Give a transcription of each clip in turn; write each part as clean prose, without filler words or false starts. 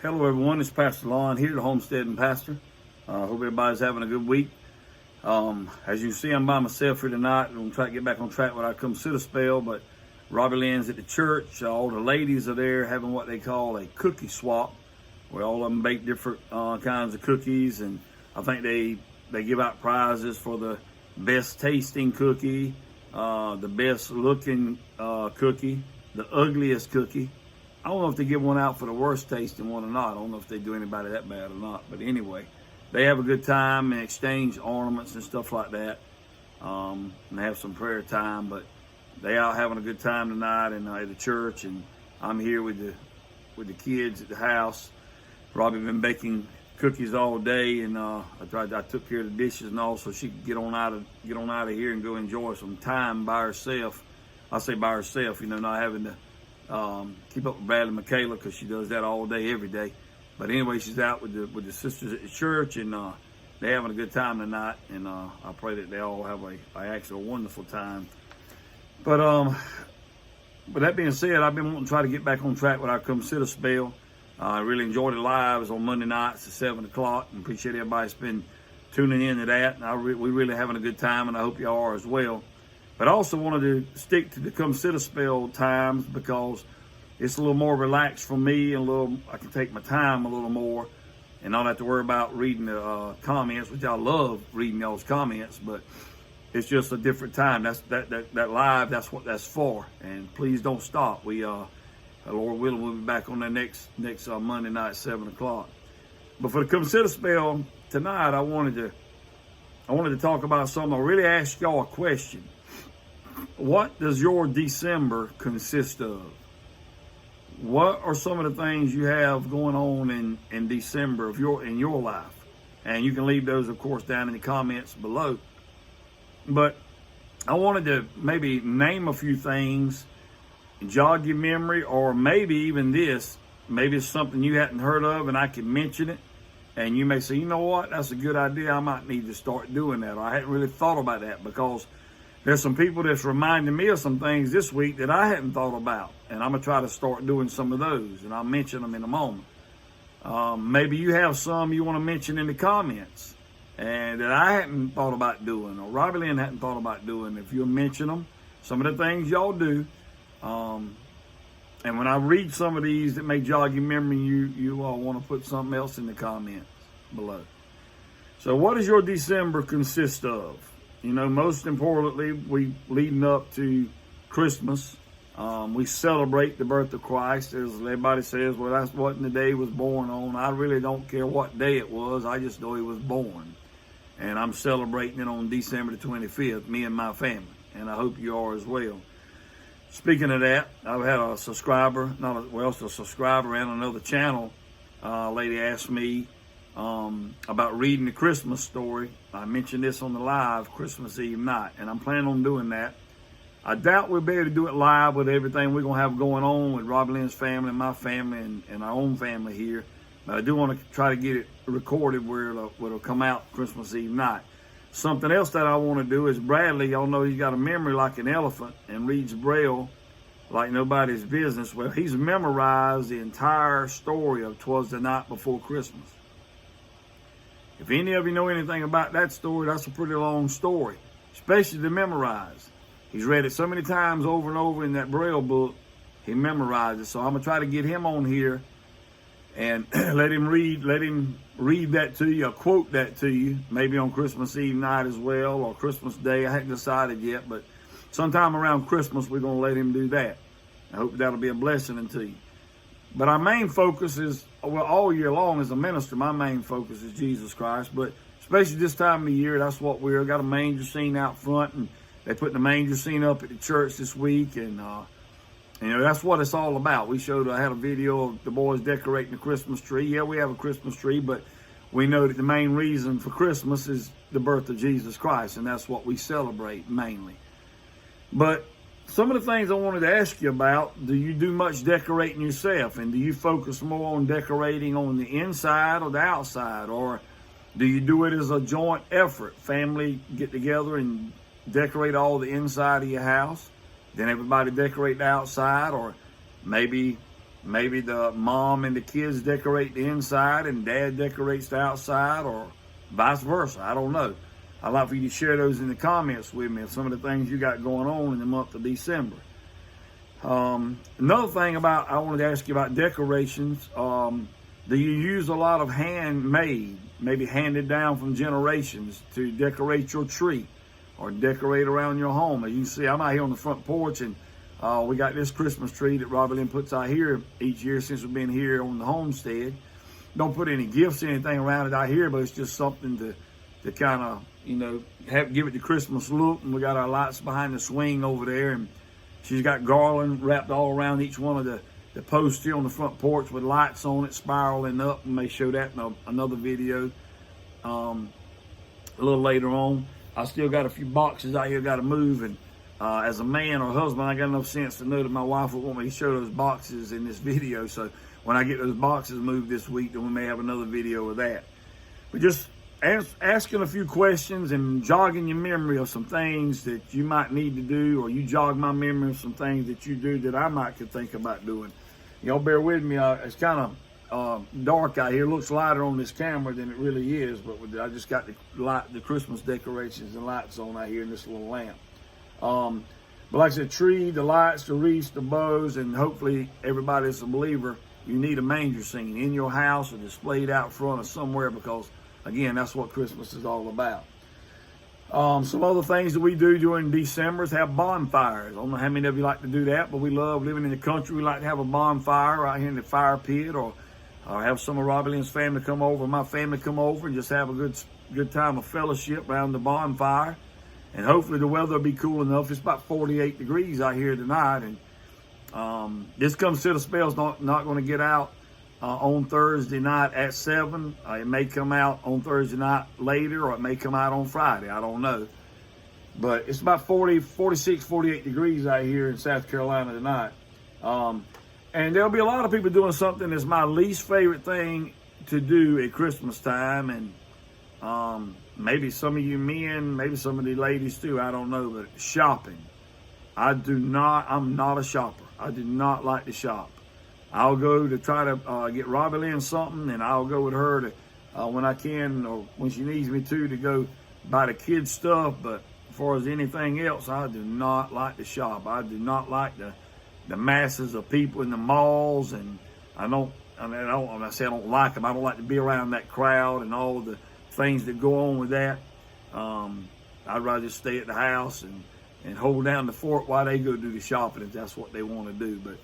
Hello everyone, it's Pastor Lon here, the Homestead and Pastor. Hope everybody's having a good week. As you see, I'm by myself here tonight. I'm going to try to get back on track when I come sit a spell, but Robbie Lynn's at the church. All the ladies are there having what they call a cookie swap, where all of them bake different kinds of cookies, and I think they give out prizes for the best tasting cookie, the best looking cookie, the ugliest cookie. I don't know if they give one out for the worst tasting one or not. I don't know if they do anybody that bad or not. But anyway, they have a good time and exchange ornaments and stuff like that. And they have some prayer time. But they out having a good time tonight at the church. And I'm here with the kids at the house. Robbie been baking cookies all day, and I took care of the dishes and all, so she could get on out of here and go enjoy some time by herself. I say by herself, not having to keep up with Bradley and Michaela, because she does that all day, every day. But anyway, she's out with the sisters at the church, and they're having a good time tonight. And I pray that they all have a wonderful time. But that being said, I've been wanting to try to get back on track when I come sit a spell. I really enjoyed the lives on Monday nights at 7 o'clock, and appreciate everybody's been tuning in to that. And we're really having a good time, and I hope y'all are as well. But I also wanted to stick to the come sit a spell times, because it's a little more relaxed for me, and I can take my time a little more and not have to worry about reading the comments, which I love reading those comments, but it's just a different time. That live, that's what that's for. And please don't stop. We Lord willing, we'll be back on that next Monday night at 7 o'clock. But for the come sit a spell tonight, I wanted to talk about something. I really asked y'all a question. What does your December consist of? What are some of the things you have going on in December in your life? And you can leave those, of course, down in the comments below. But I wanted to maybe name a few things, jog your memory, or maybe even this. Maybe it's something you hadn't heard of and I can mention it. And you may say, you know what, that's a good idea. I might need to start doing that. Or I hadn't really thought about that, because there's some people that's reminding me of some things this week that I hadn't thought about. And I'm going to try to start doing some of those, and I'll mention them in a moment. Maybe you have some you want to mention in the comments and that I hadn't thought about doing, or Robbie Lynn hadn't thought about doing. If you'll mention them, some of the things y'all do. And when I read some of these that may jog your memory, you all want to put something else in the comments below. So what does your December consist of? Most importantly, we leading up to Christmas. We celebrate the birth of Christ. As everybody says, well, that's what the day he was born on. I really don't care what day it was. I just know he was born. And I'm celebrating it on December the 25th, me and my family. And I hope you are as well. Speaking of that, I've had a subscriber, a subscriber and another channel lady asked me about reading the Christmas story. I mentioned this on the live Christmas Eve night, and I'm planning on doing that. I doubt we'll be able to do it live with everything we're going to have going on with Robbie Lynn's family, my family, and our own family here. But I do want to try to get it recorded where it'll come out Christmas Eve night. Something else that I want to do is Bradley, y'all know he's got a memory like an elephant and reads Braille like nobody's business. Well, he's memorized the entire story of 'Twas the Night Before Christmas. If any of you know anything about that story, that's a pretty long story, especially to memorize. He's read it so many times over and over in that Braille book, he memorized it. So I'm going to try to get him on here and let him read that to you, or quote that to you, maybe on Christmas Eve night as well, or Christmas Day. I haven't decided yet, but sometime around Christmas, we're going to let him do that. I hope that'll be a blessing unto you. But our main focus is, all year long as a minister, my main focus is Jesus Christ. But especially this time of year, that's what we're got a manger scene out front, and they put the manger scene up at the church this week, and that's what it's all about. I had a video of the boys decorating the Christmas tree. Yeah, we have a Christmas tree, but we know that the main reason for Christmas is the birth of Jesus Christ, and that's what we celebrate mainly. But some of the things I wanted to ask you about, do you do much decorating yourself? And do you focus more on decorating on the inside or the outside? Or do you do it as a joint effort? Family get together and decorate all the inside of your house, then everybody decorate the outside? Or maybe Maybe the mom and the kids decorate the inside and dad decorates the outside, or vice versa. I don't know. I'd like for you to share those in the comments with me of some of the things you got going on in the month of December. Another thing I wanted to ask you about decorations. Do you use a lot of handmade, maybe handed down from generations, to decorate your tree or decorate around your home? As you see, I'm out here on the front porch, and we got this Christmas tree that Robert Lynn puts out here each year since we've been here on the homestead. Don't put any gifts or anything around it out here, but it's just something to kind of, give it the Christmas look. And we got our lights behind the swing over there, and she's got garland wrapped all around each one of the posts here on the front porch with lights on it spiraling up. We may show that in another video a little later on. I still got a few boxes out here got to move, and as a man or husband, I got enough sense to know that my wife would want me to show those boxes in this video. So when I get those boxes moved this week, then we may have another video of that. But just asking a few questions and jogging your memory of some things that you might need to do, or you jog my memory of some things that you do that I might could think about doing. Y'all bear with me. It's kind of dark out here. It looks lighter on this camera than it really is, but I just got the Christmas decorations and lights on out here in this little lamp. But like I said, tree, the lights, the wreaths, the bows, and hopefully everybody that's a believer, you need a manger scene in your house or displayed out front or somewhere, because again, that's what Christmas is all about. Some other things that we do during December is have bonfires. I don't know how many of you like to do that, but we love living in the country. We like to have a bonfire right here in the fire pit, or have some of Robbie Lynn's family come over, my family come over, and just have a good time of fellowship around the bonfire. And hopefully the weather will be cool enough. It's about 48 degrees out here tonight, and this Come Sit a Spell's not going to get out on Thursday night at 7. It may come out on Thursday night later, or it may come out on Friday. I don't know. But it's about 46, 48 degrees out here in South Carolina tonight. And there'll be a lot of people doing something that's my least favorite thing to do at Christmas time. And maybe some of you men, maybe some of the ladies too, I don't know, but shopping. I'm not a shopper. I do not like to shop. I'll go to try to get Robbie Lynn something, and I'll go with her to, when I can, or when she needs me to go buy the kids stuff. But as far as anything else, I do not like to shop. I do not like the masses of people in the malls, and I don't like them. I don't like to be around that crowd and all the things that go on with that. I'd rather just stay at the house and hold down the fort while they go do the shopping, if that's what they want to do. But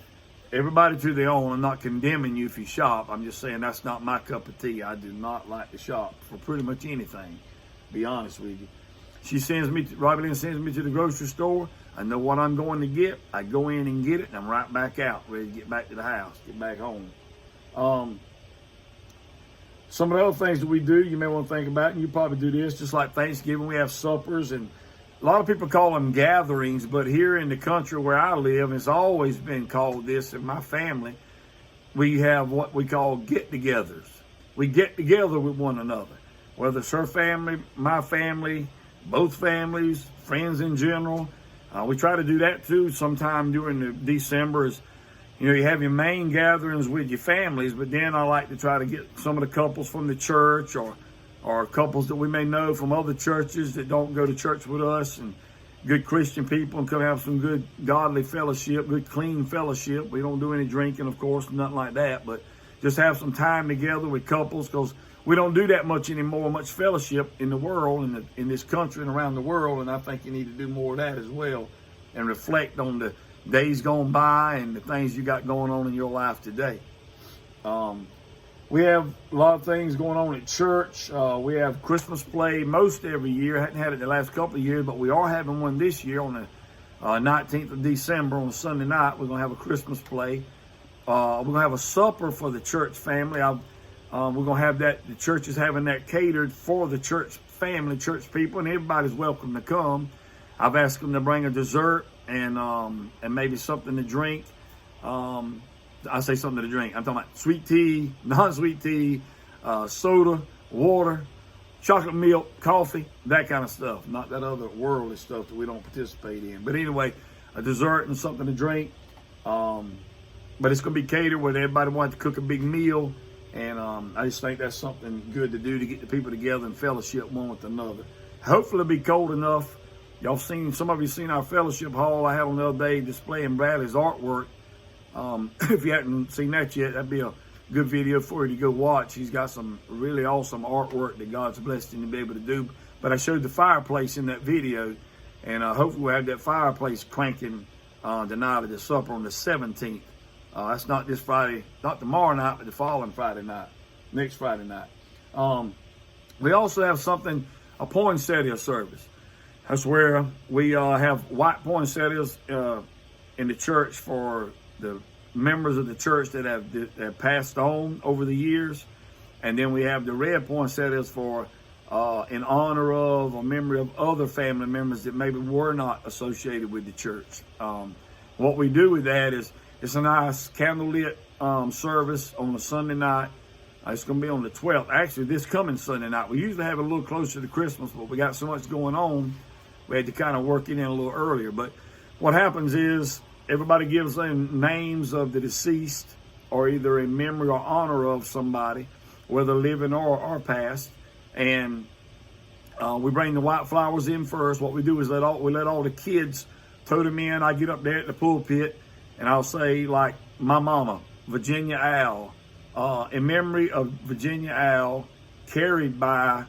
everybody to their own. I'm not condemning you if you shop. I'm just saying that's not my cup of tea. I do not like to shop for pretty much anything, to be honest with you. Robbie Lynn sends me to the grocery store. I know what I'm going to get. I go in and get it, and I'm right back out, ready to get back to the house, get back home. Some of the other things that we do, you may want to think about, and you probably do this, just like Thanksgiving, we have suppers, and a lot of people call them gatherings, but here in the country where I live, it's always been called this in my family. We have what we call get-togethers. We get together with one another, whether it's her family, my family, both families, friends in general. We try to do that too sometime during the December. You have your main gatherings with your families, but then I like to try to get some of the couples from the church, or couples that we may know from other churches that don't go to church with us, and good Christian people, and come have some good godly fellowship, good clean fellowship. We don't do any drinking, of course, nothing like that, but just have some time together with couples, because we don't do that much anymore, much fellowship in the world, in this country and around the world, and I think you need to do more of that as well, and reflect on the days gone by and the things you got going on in your life today. We have a lot of things going on at church. We have Christmas play most every year. Hadn't had it the last couple of years, but we are having one this year on the 19th of December on a Sunday night. We're going to have a Christmas play. We're going to have a supper for the church family. We're going to have that. The church is having that catered for the church family, church people, and everybody's welcome to come. I've asked them to bring a dessert and maybe something to drink. I say something to drink. I'm talking about sweet tea, non-sweet tea, soda, water, chocolate milk, coffee, that kind of stuff. Not that other worldly stuff that we don't participate in. But anyway, a dessert and something to drink. but it's going to be catered where everybody wants to cook a big meal. And I just think that's something good to do to get the people together and fellowship one with another. Hopefully it'll be cold enough. Some of you seen our fellowship hall I had on the other day displaying Bradley's artwork. If you haven't seen that yet, that'd be a good video for you to go watch. He's got some really awesome artwork that God's blessed him to be able to do. But I showed the fireplace in that video, and hopefully we'll have that fireplace clanking the night of the supper on the 17th. That's not this Friday, not tomorrow night, but the following Friday night, next Friday night. We also have a poinsettia service. That's where we have white poinsettias in the church for the members of the church that have passed on over the years. And then we have the red poinsettias for in honor of or memory of other family members that maybe were not associated with the church. What we do with that is it's a nice candlelit service on a Sunday night. It's going to be on the 12th. Actually, this coming Sunday night. We usually have it a little closer to Christmas, but we got so much going on, we had to kind of work it in a little earlier. But what happens is everybody gives them names of the deceased, or either in memory or honor of somebody, whether living or past. And we bring the white flowers in first. What we do is we let all the kids tote them in. I get up there at the pulpit, and I'll say, like, my mama, Virginia Al, in memory of Virginia Al, carried by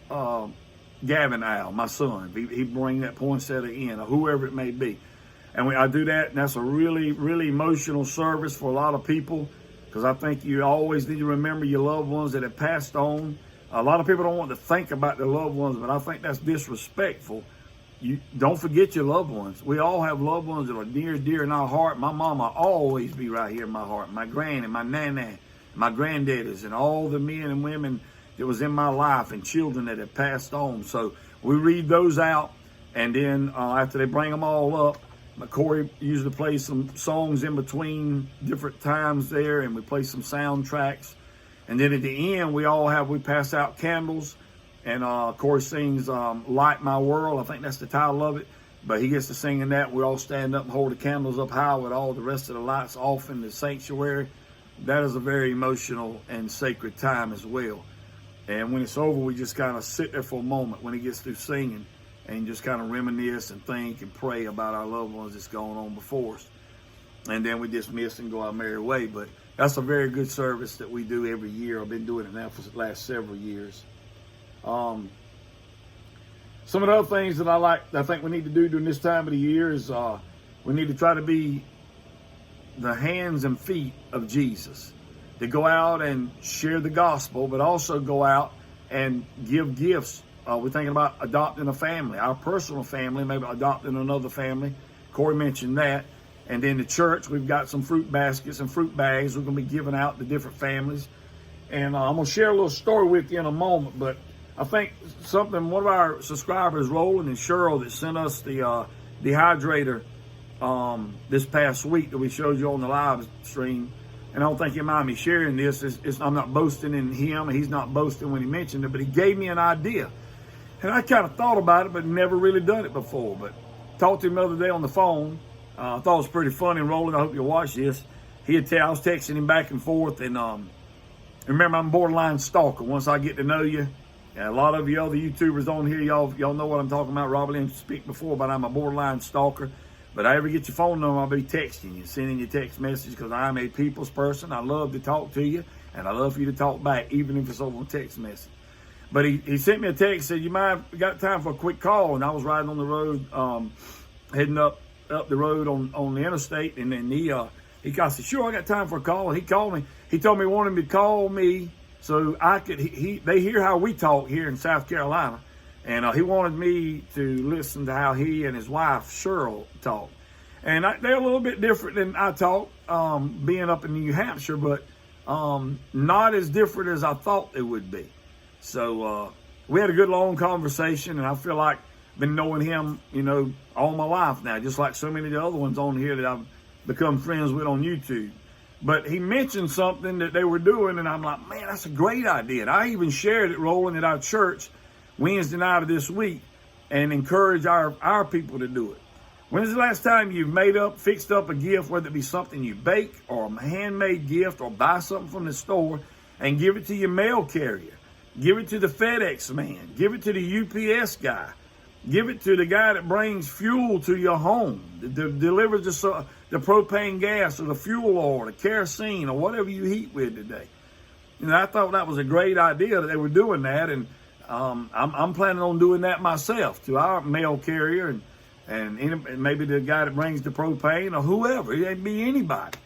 Gavin Al, my son. He bring that poinsettia in, or whoever it may be. And I do that, and that's a really, really emotional service for a lot of people, because I think you always need to remember your loved ones that have passed on. A lot of people don't want to think about their loved ones, but I think that's disrespectful. You don't forget your loved ones. We all have loved ones that are near, dear in our heart. My mama always be right here in my heart. My granny, my nana, my granddaddies, and all the men and women that was in my life, and children that have passed on. So we read those out, and then after they bring them all up, Corey usually plays some songs in between different times there, and we play some soundtracks. And then at the end, we pass out candles. And Corey sings Light My World. I think that's the title of it. But he gets to singing that. We all stand up and hold the candles up high with all the rest of the lights off in the sanctuary. That is a very emotional and sacred time as well. And when it's over, we just kind of sit there for a moment when he gets through singing, and just kind of reminisce and think and pray about our loved ones that's going on before us. And then we dismiss and go our merry way. But that's a very good service that we do every year. I've been doing it now for the last several years. Some of the other things that I think we need to do during this time of the year is we need to try to be the hands and feet of Jesus, to go out and share the gospel, but also go out and give gifts. We're thinking about adopting a family, our personal family, maybe adopting another family. Corey mentioned that. And then the church, we've got some fruit baskets and fruit bags we're going to be giving out to different families. And I'm going to share a little story with you in a moment, but I think one of our subscribers, Roland and Cheryl, that sent us the dehydrator this past week that we showed you on the live stream. And I don't think you mind me sharing this. I'm not boasting in him. He's not boasting when he mentioned it, but he gave me an idea. And I kind of thought about it, but never really done it before. But talked to him the other day on the phone. I thought it was pretty funny. Roland, I hope you'll watch this. I was texting him back and forth. And remember, I'm a borderline stalker. Once I get to know you, and a lot of you other YouTubers on here, y'all know what I'm talking about. Robert Lynn speak before, but I'm a borderline stalker. But I ever get your phone number, I'll be texting you, sending you text messages, because I'm a people's person. I love to talk to you, and I love for you to talk back, even if it's over a text message. But he sent me a text, said, you got time for a quick call? And I was riding on the road, heading up the road on the interstate, and then I said, sure, I got time for a call. And he called me. He told me he wanted me to call me so I could, they hear how we talk here in South Carolina. And he wanted me to listen to how he and his wife, Cheryl, talk. And they're a little bit different than I talk, being up in New Hampshire, but not as different as I thought they would be. So we had a good long conversation, and I feel like I've been knowing him, all my life now, just like so many of the other ones on here that I've become friends with on YouTube. But he mentioned something that they were doing, and I'm like, man, that's a great idea. And I even shared it, Rolling, at our church Wednesday night of this week, and encourage our people to do it. When's the last time you've fixed up a gift, whether it be something you bake or a handmade gift or buy something from the store and give it to your mail carrier? Give it to the FedEx man. Give it to the UPS guy. Give it to the guy that brings fuel to your home, that delivers the propane gas or the fuel oil, the kerosene or whatever you heat with today. I thought that was a great idea that they were doing that, and I'm planning on doing that myself to our mail carrier and maybe the guy that brings the propane or whoever. It ain't be anybody.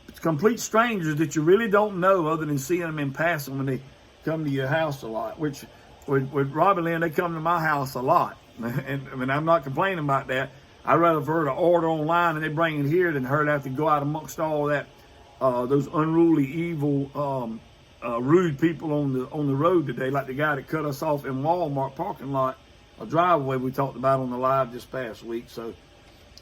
It's complete strangers that you really don't know other than seeing them in passing when they come to your house a lot, which with Robbie Lynn, they come to my house a lot. And I mean, I'm not complaining about that. I'd rather for her to order online and they bring it here than her to have to go out amongst all that, those unruly, evil, rude people on the road today, like the guy that cut us off in Walmart parking lot, a driveway we talked about on the live this past week. So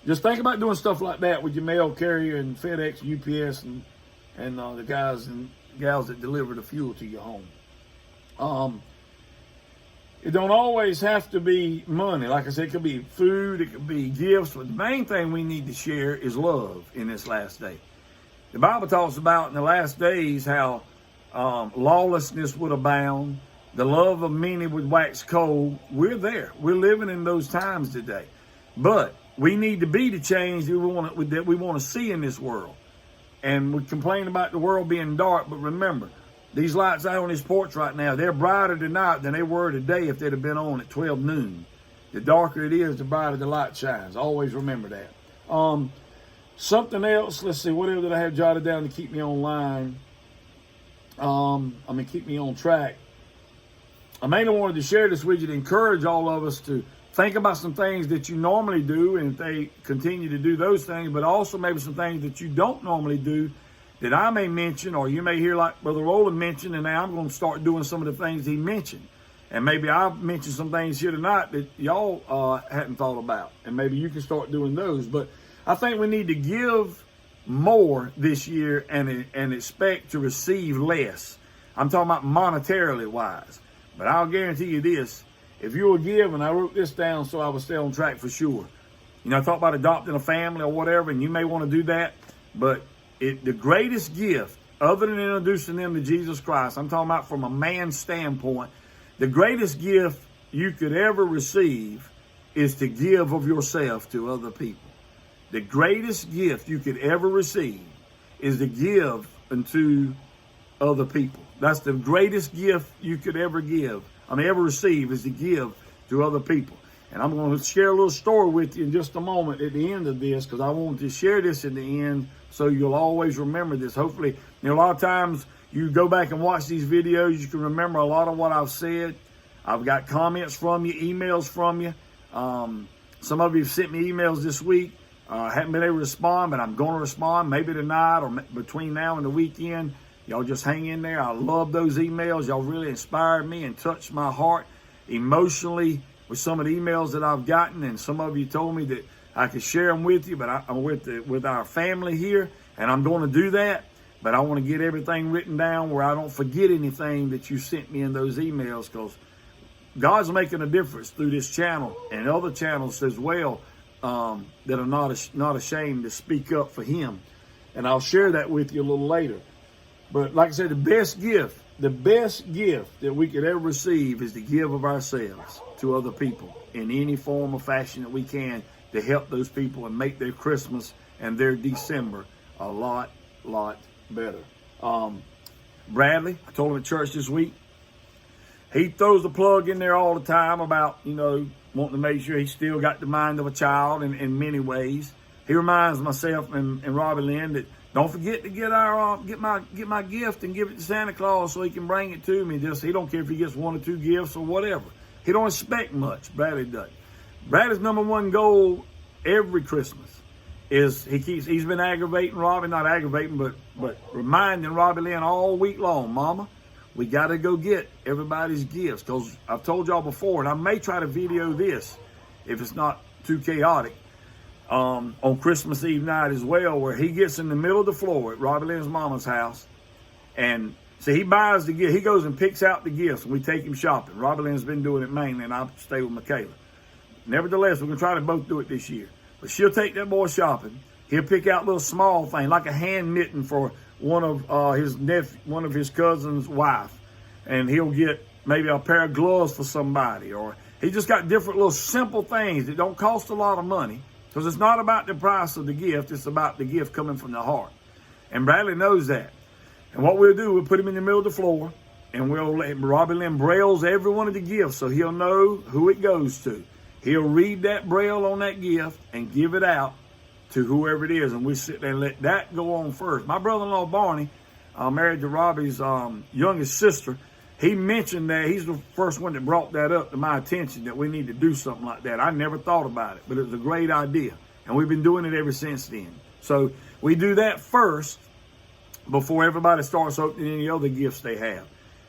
just think about doing stuff like that with your mail carrier and FedEx, UPS, and the guys and gals that deliver the fuel to your home. It don't always have to be money. Like I said, it could be food, it could be gifts. But the main thing we need to share is love in this last day. The Bible talks about in the last days how lawlessness would abound. The love of many would wax cold. We're there. We're living in those times today. But we need to be the change that we want to see in this world. And we complain about the world being dark, but remember, these lights out on this porch right now, they're brighter tonight than they were today if they'd have been on at 12 noon. The darker it is, the brighter the light shines. Always remember that. Something else, let's see, whatever did I have jotted down to keep me online? Keep me on track. I mainly wanted to share this with you to encourage all of us to think about some things that you normally do, and if they continue to do those things, but also maybe some things that you don't normally do that I may mention, or you may hear like Brother Roland mentioned, and now I'm going to start doing some of the things he mentioned. And maybe I've mentioned some things here tonight that y'all hadn't thought about, and maybe you can start doing those. But I think we need to give more this year and expect to receive less. I'm talking about monetarily wise. But I'll guarantee you this, if you will give, and I wrote this down so I would stay on track for sure. I talk about adopting a family or whatever, and you may want to do that, but the greatest gift, other than introducing them to Jesus Christ, I'm talking about from a man's standpoint, the greatest gift you could ever receive is to give of yourself to other people. The greatest gift you could ever receive is to give unto other people. That's the greatest gift you could ever receive is to give to other people. And I'm going to share a little story with you in just a moment at the end of this, because I want to share this in the end so you'll always remember this. Hopefully, a lot of times you go back and watch these videos, you can remember a lot of what I've said. I've got comments from you, emails from you. Some of you have sent me emails this week. I haven't been able to respond, but I'm going to respond maybe tonight or between now and the weekend. Y'all just hang in there. I love those emails. Y'all really inspired me and touched my heart emotionally with some of the emails that I've gotten, and some of you told me that I could share them with you, but I'm with our family here, and I'm going to do that. But I want to get everything written down where I don't forget anything that you sent me in those emails, because God's making a difference through this channel and other channels as well that are not ashamed to speak up for Him. And I'll share that with you a little later. But like I said, the best gift that we could ever receive is to give of ourselves to other people in any form or fashion that we can to help those people and make their Christmas and their December a lot better. Bradley, I told him at church this week, he throws the plug in there all the time about, wanting to make sure he's still got the mind of a child in many ways. He reminds myself and Robbie Lynn that don't forget to get my gift and give it to Santa Claus so he can bring it to me. He don't care if he gets 1 or 2 gifts or whatever. He don't expect much. Bradley doesn't. Bradley's number one goal every Christmas is he's been aggravating Robbie, not aggravating, but reminding Robbie Lynn all week long, Mama, we got to go get everybody's gifts, because I've told y'all before, and I may try to video this if it's not too chaotic, on Christmas Eve night as well, where he gets in the middle of the floor at Robbie Lynn's mama's house, and so he buys the gift. He goes and picks out the gifts, and we take him shopping. Robbie Lynn's been doing it mainly, and I stay with Michaela. Nevertheless, we're going to try to both do it this year. But she'll take that boy shopping. He'll pick out little small things like a hand knitting for one of his cousin's wife, and he'll get maybe a pair of gloves for somebody, or he just got different little simple things that don't cost a lot of money, because it's not about the price of the gift, it's about the gift coming from the heart. And Bradley knows that. And what we'll do, we'll put him in the middle of the floor, and we'll let Robbie Lynn brailles every one of the gifts so he'll know who it goes to. He'll read that braille on that gift and give it out to whoever it is, and we sit there and let that go on first. My brother-in-law Barney, married to Robbie's youngest sister, he mentioned that. He's the first one that brought that up to my attention, that we need to do something like that. I never thought about it, but it was a great idea, and we've been doing it ever since then. So we do that first before everybody starts opening any other gifts they have.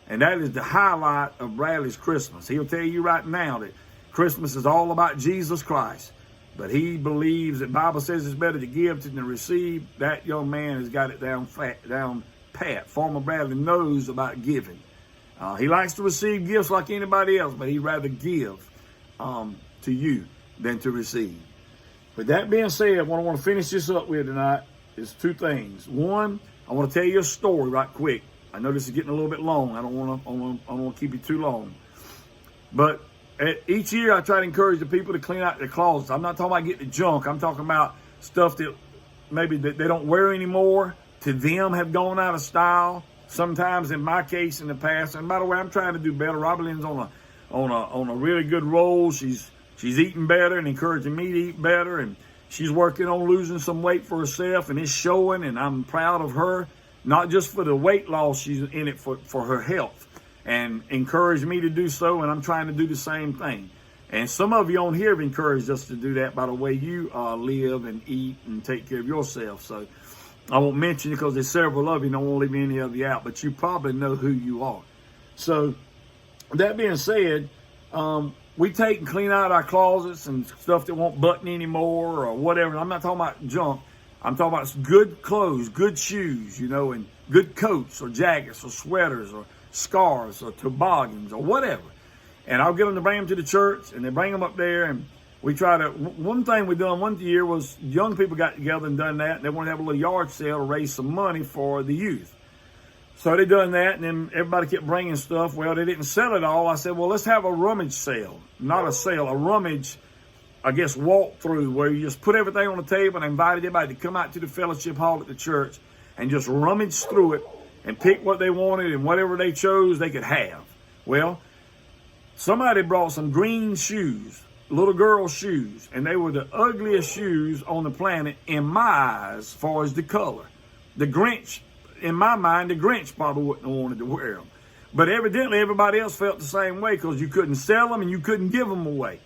And that is the highlight of Bradley's Christmas. He'll tell you right now that Christmas is all about Jesus Christ. But he believes that the Bible says it's better to give than to receive. That young man has got it down pat. Farmer Bradley knows about giving. He likes to receive gifts like anybody else, but he'd rather give to you than to receive. With that being said, what I want to finish this up with tonight is two things. One, I want to tell you a story right quick. I know this is getting a little bit long. I don't want to keep you too long. But each year I try to encourage the people to clean out their closets. I'm not talking about getting the junk. I'm talking about stuff that maybe that they don't wear anymore, to them have gone out of style. Sometimes in my case in the past, and by the way, I'm trying to do better. Robbie Lynn's on a really good roll. She's eating better and encouraging me to eat better, and she's working on losing some weight for herself, and it's showing, and I'm proud of her. Not just for the weight loss, she's in it for her health, and encouraged me to do so, and I'm trying to do the same thing. And some of you on here have encouraged us to do that by the way you live and eat and take care of yourself. So I won't mention it because there's several of you, and I won't leave any of you out, but you probably know who you are. So that being said, we take and clean out our closets and stuff that won't button anymore or whatever. And I'm not talking about junk. I'm talking about good clothes, good shoes, and good coats or jackets or sweaters or scarves or toboggans or whatever. And I'll get them to bring them to the church, and they bring them up there, and we try to, one thing we done one year was young people got together and done that. And they wanted to have a little yard sale to raise some money for the youth. So they done that, and then everybody kept bringing stuff. Well, they didn't sell it all. I said, well, let's have a rummage sale. Not a sale, a rummage, I guess, walk through, where you just put everything on the table and invited everybody to come out to the fellowship hall at the church and just rummage through it and pick what they wanted, and whatever they chose they could have. Well, somebody brought some green shoes, little girl shoes, and they were the ugliest shoes on the planet in my eyes as far as the color. The Grinch, in my mind, the Grinch probably wouldn't have wanted to wear them. But evidently everybody else felt the same way, because you couldn't sell them and you couldn't give them away.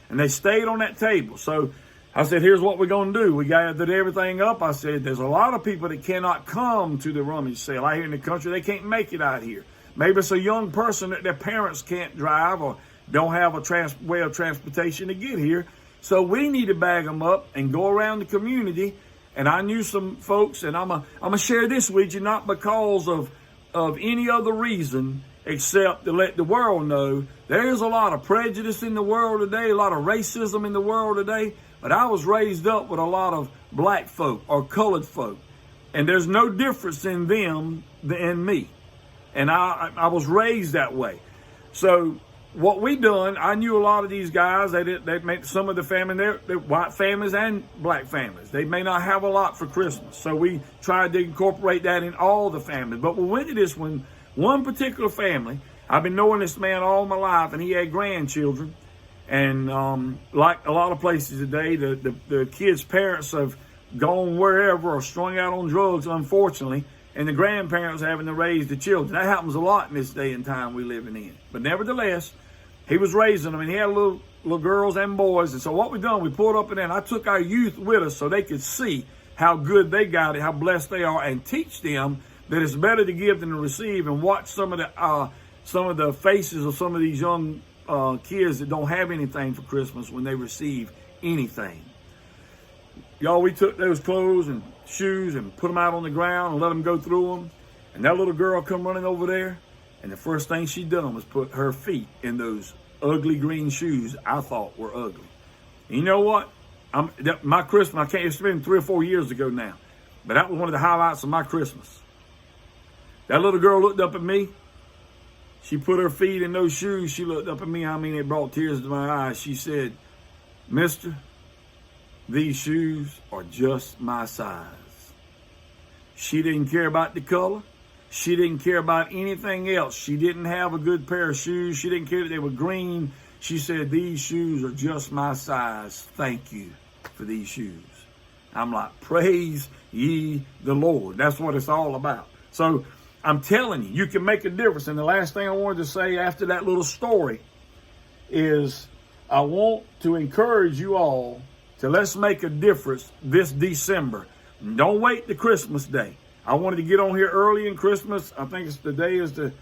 And they stayed on that table. So I said, here's what we're going to do. We gathered everything up. I said, there's a lot of people that cannot come to the rummage sale out here in the country. They can't make it out here. Maybe it's a young person that their parents can't drive or don't have a way of transportation to get here. So we need to bag them up and go around the community. And I knew some folks, and I'm gonna share this with you, not because of any other reason except to let the world know there's a lot of prejudice in the world today, a lot of racism in the world today. But I was raised up with a lot of black folk or colored folk, and there's no difference in them than me. And I was raised that way. So what we done, I knew a lot of these guys. They made some of the family, they're white families and black families. They may not have a lot for Christmas. So we tried to incorporate that in all the families. But we went to this one particular family. I've been knowing this man all my life, and he had grandchildren. And like a lot of places today, the kids' parents have gone wherever or strung out on drugs, unfortunately. And the grandparents having to raise the children. That happens a lot in this day and time we're living in. But nevertheless, he was raising them, and he had little girls and boys. And so what we done, we pulled up in there, and I took our youth with us so they could see how good they got it, how blessed they are, and teach them that it's better to give than to receive, and watch some of the faces of some of these young kids that don't have anything for Christmas when they receive anything. Y'all, we took those clothes and shoes and put them out on the ground and let them go through them. And that little girl come running over there, and the first thing she done was put her feet in those ugly green shoes I thought were ugly. And you know what? My Christmas, it's been 3 or 4 years ago now, but that was one of the highlights of my Christmas. That little girl looked up at me. She put her feet in those shoes. She looked up at me. I mean, it brought tears to my eyes. She said, "Mister, these shoes are just my size." She didn't care about the color. She didn't care about anything else. She didn't have a good pair of shoes. She didn't care that they were green. She said, "These shoes are just my size. Thank you for these shoes." I'm like, praise ye the Lord. That's what it's all about. So I'm telling you, you can make a difference. And the last thing I wanted to say after that little story is I want to encourage you all to let's make a difference this December. Don't wait to Christmas Day. I wanted to get on here early in Christmas. I think the day is the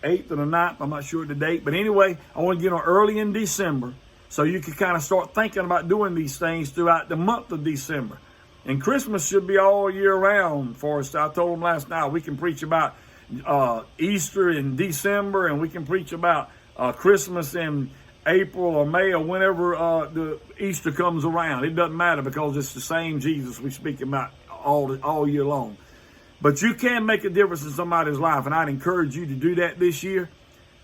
8th or the 9th. I'm not sure the date. But anyway, I want to get on early in December so you can kind of start thinking about doing these things throughout the month of December. And Christmas should be all year round for us. I told them last night we can preach about Easter in December, and we can preach about Christmas in April or May or whenever the Easter comes around. It doesn't matter because it's the same Jesus we speak about all year long. But you can make a difference in somebody's life, and I'd encourage you to do that this year.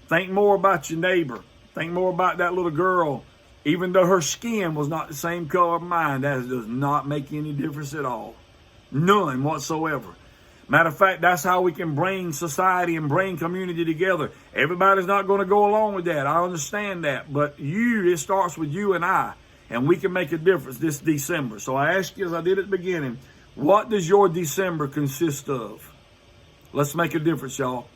Think more about your neighbor. Think more about that little girl. Even though her skin was not the same color of mine, that does not make any difference at all. None whatsoever. Matter of fact, that's how we can bring society and bring community together. Everybody's not going to go along with that. I understand that. But it starts with you and I, and we can make a difference this December. So I ask you, as I did at the beginning, what does your December consist of? Let's make a difference, y'all.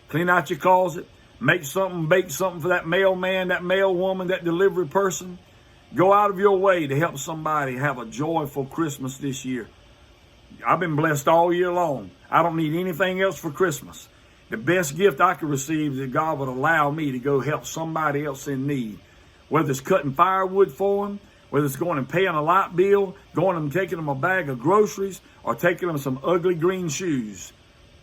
Clean out your closet. Make something, bake something for that mailman, that mailwoman, that delivery person. Go out of your way to help somebody have a joyful Christmas this year. I've been blessed all year long. I don't need anything else for Christmas. The best gift I could receive is that God would allow me to go help somebody else in need. Whether it's cutting firewood for them, whether it's going and paying a light bill, going and taking them a bag of groceries, or taking them some ugly green shoes.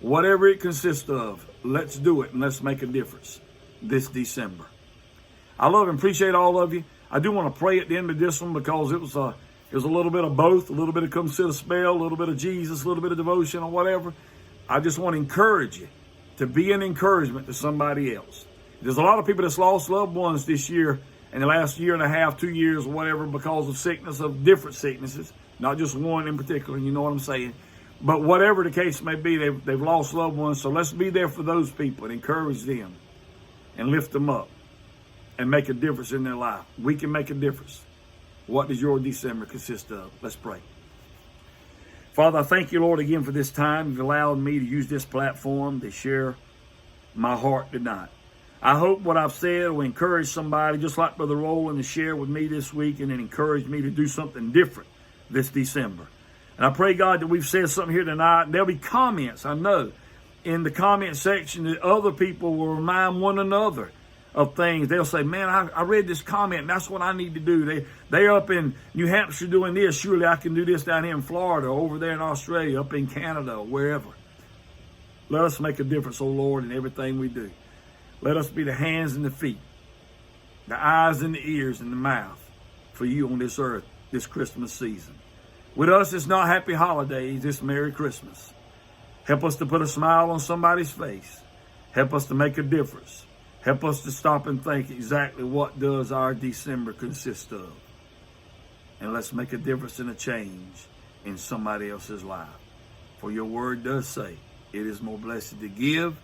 Whatever it consists of, let's do it and let's make a difference this December. I love and appreciate all of you. I do want to pray at the end of this one because it was a little bit of both, a little bit of come sit a spell, a little bit of Jesus, a little bit of devotion or whatever. I just want to encourage you to be an encouragement to somebody else. There's a lot of people that's lost loved ones this year, in the last year and a half, 2 years, or whatever, because of sickness, of different sicknesses, not just one in particular, you know what I'm saying? But whatever the case may be, they've lost loved ones. So let's be there for those people and encourage them and lift them up and make a difference in their life. We can make a difference. What does your December consist of? Let's pray. Father, I thank you, Lord, again for this time. You've allowed me to use this platform to share my heart tonight. I hope what I've said will encourage somebody, just like Brother Roland, to share with me this week and then encourage me to do something different this December. And I pray, God, that we've said something here tonight. There'll be comments, I know, in the comment section that other people will remind one another of things. They'll say, man, I read this comment, and that's what I need to do. They're up in New Hampshire doing this. Surely I can do this down here in Florida, over there in Australia, up in Canada, or wherever. Let us make a difference, oh Lord, in everything we do. Let us be the hands and the feet, the eyes and the ears and the mouth for you on this earth, this Christmas season. With us, it's not happy holidays, it's Merry Christmas. Help us to put a smile on somebody's face. Help us to make a difference. Help us to stop and think exactly what does our December consist of. And let's make a difference and a change in somebody else's life. For your word does say, it is more blessed to give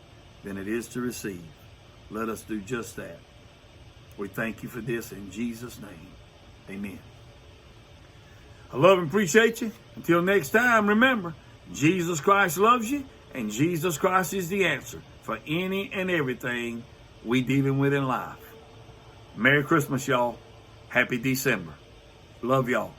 than it is to receive. Let us do just that. We thank you for this in Jesus' name. Amen. I love and appreciate you. Until next time, remember, Jesus Christ loves you, and Jesus Christ is the answer for any and everything we dealing with in life. Merry Christmas, y'all. Happy December. Love y'all.